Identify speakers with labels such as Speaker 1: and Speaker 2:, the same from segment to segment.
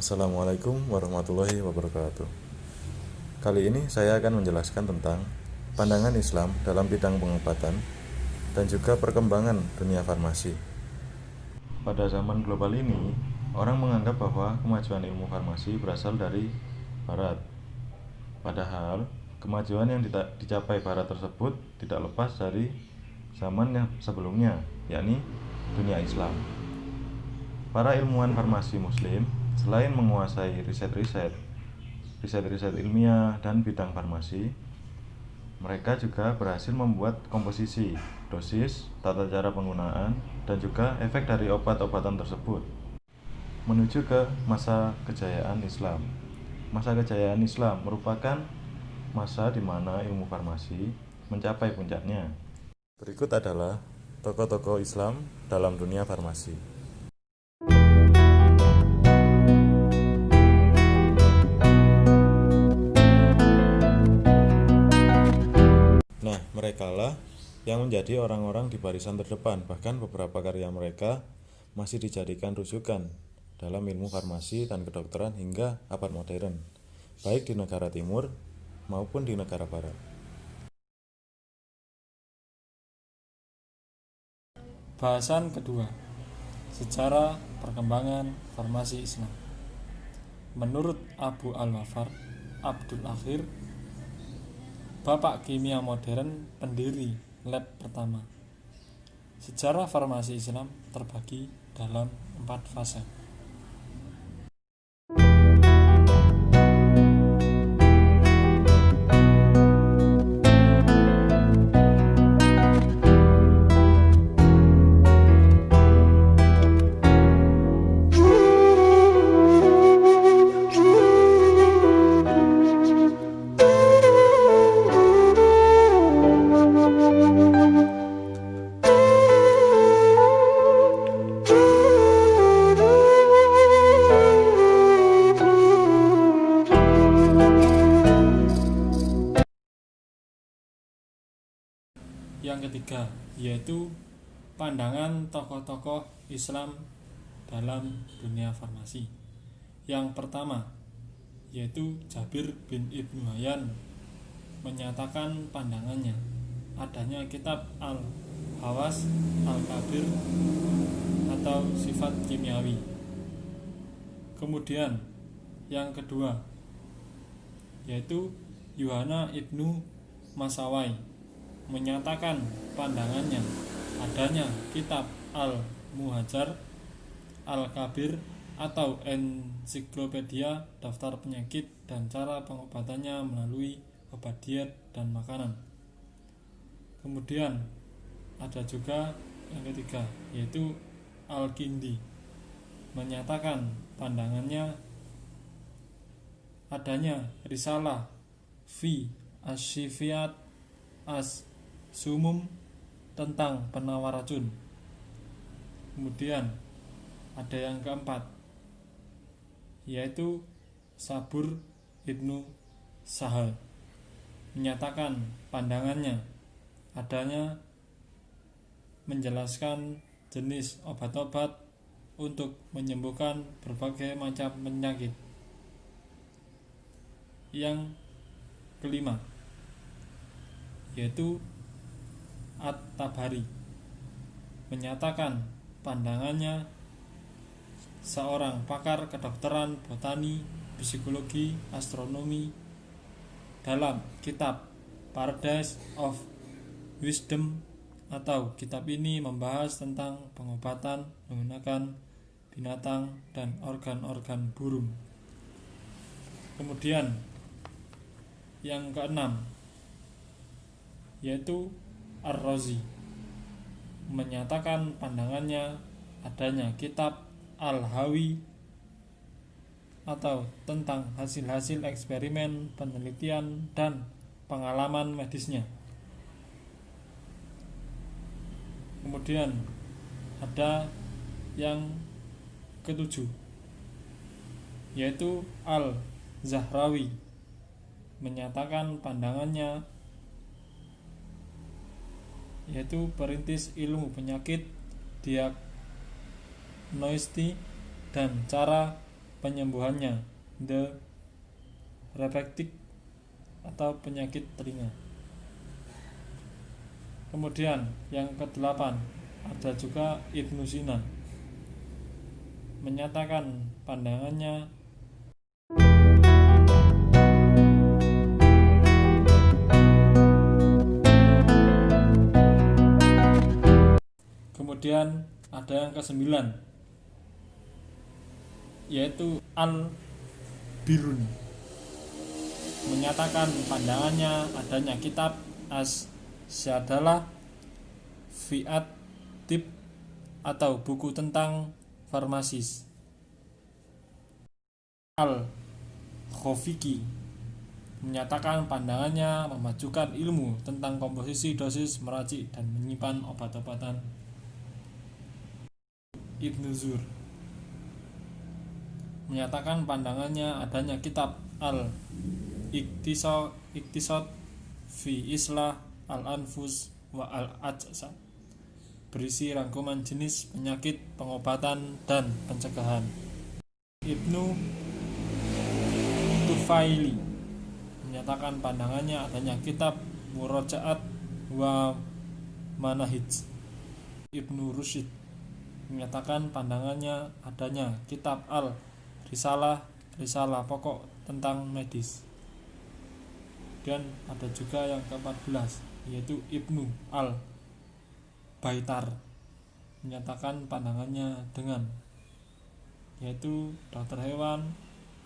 Speaker 1: Assalamualaikum warahmatullahi wabarakatuh. Kali ini saya akan menjelaskan tentang pandangan Islam dalam bidang pengobatan dan juga perkembangan dunia farmasi. Pada zaman global ini, orang menganggap bahwa kemajuan ilmu farmasi berasal dari Barat. Padahal, kemajuan yang dicapai Barat tersebut tidak lepas dari zaman yang sebelumnya, yakni dunia Islam. Para ilmuwan farmasi Muslim selain menguasai riset ilmiah dan bidang farmasi, mereka juga berhasil membuat komposisi, dosis, tata cara penggunaan, dan juga efek dari obat-obatan tersebut. Menuju ke masa kejayaan Islam. Masa kejayaan Islam merupakan masa di mana ilmu farmasi mencapai puncaknya. Berikut adalah tokoh-tokoh Islam dalam dunia farmasi. Merekalah yang menjadi orang-orang di barisan terdepan, bahkan beberapa karya mereka masih dijadikan rujukan dalam ilmu farmasi dan kedokteran hingga abad modern, baik di negara timur maupun di negara barat.
Speaker 2: Bahasan kedua, sejarah perkembangan farmasi Islam. Menurut Abu Al-Wafar Abdul Akhir, Bapak Kimia Modern, pendiri lab pertama, sejarah farmasi Islam terbagi dalam 4 fase. Yang ketiga, yaitu pandangan tokoh-tokoh Islam dalam dunia farmasi. Yang pertama, yaitu Jabir bin Ibnu Hayyan menyatakan pandangannya adanya kitab Al-Hawas Al-Kabir atau sifat kimiawi. Kemudian yang kedua, yaitu Yuhana Ibnu Masawai menyatakan pandangannya adanya kitab Al-Muhajar Al-Kabir atau ensiklopedia daftar penyakit dan cara pengobatannya melalui obat diet dan makanan. Kemudian ada juga yang ketiga, yaitu Al-Kindi menyatakan pandangannya adanya risalah fi Asyifiyat As-Sumum tentang penawar racun. Kemudian ada yang keempat, yaitu Sabur Ibnu Sahal menyatakan pandangannya adanya menjelaskan jenis obat-obat untuk menyembuhkan berbagai macam penyakit. Yang kelima, yaitu At-Tabari menyatakan pandangannya seorang pakar kedokteran, botani, psikologi, astronomi dalam kitab Paradise of Wisdom, atau kitab ini membahas tentang pengobatan menggunakan binatang dan organ-organ burung. Kemudian yang keenam, yaitu Ar-Razi menyatakan pandangannya adanya kitab Al-Hawi atau tentang hasil-hasil eksperimen, penelitian, dan pengalaman medisnya. Kemudian ada yang ketujuh, yaitu Al-Zahrawi menyatakan pandangannya yaitu perintis ilmu penyakit, diagnostik, dan cara penyembuhannya, the rheumatic atau penyakit telinga. Kemudian yang ke-8 ada juga Ibnu Sina, menyatakan pandangannya kemudian ada yang ke-9 yaitu Al-Birun, menyatakan pandangannya adanya kitab As-Syadalah Fi'at Tib atau buku tentang farmasis. Al-Khofiki menyatakan pandangannya memajukan ilmu tentang komposisi, dosis, meracik, dan menyimpan obat-obatan. Ibnu Zur menyatakan pandangannya adanya kitab Al-Iqtisad fi Islah Al-Anfus wa Al-Ajsad, berisi rangkuman jenis penyakit, pengobatan, dan pencegahan. Ibnu Tufaili menyatakan pandangannya adanya kitab Murajaat wa Manahij. Ibnu Rusyid menyatakan pandangannya adanya kitab Al-Risalah, risalah pokok tentang medis. Dan ada juga yang ke-14 yaitu Ibnu Al-Baitar menyatakan pandangannya dengan yaitu dokter hewan,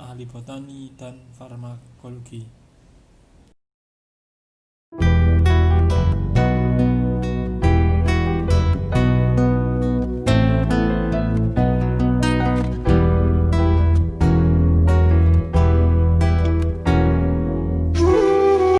Speaker 2: ahli botani dan farmakologi.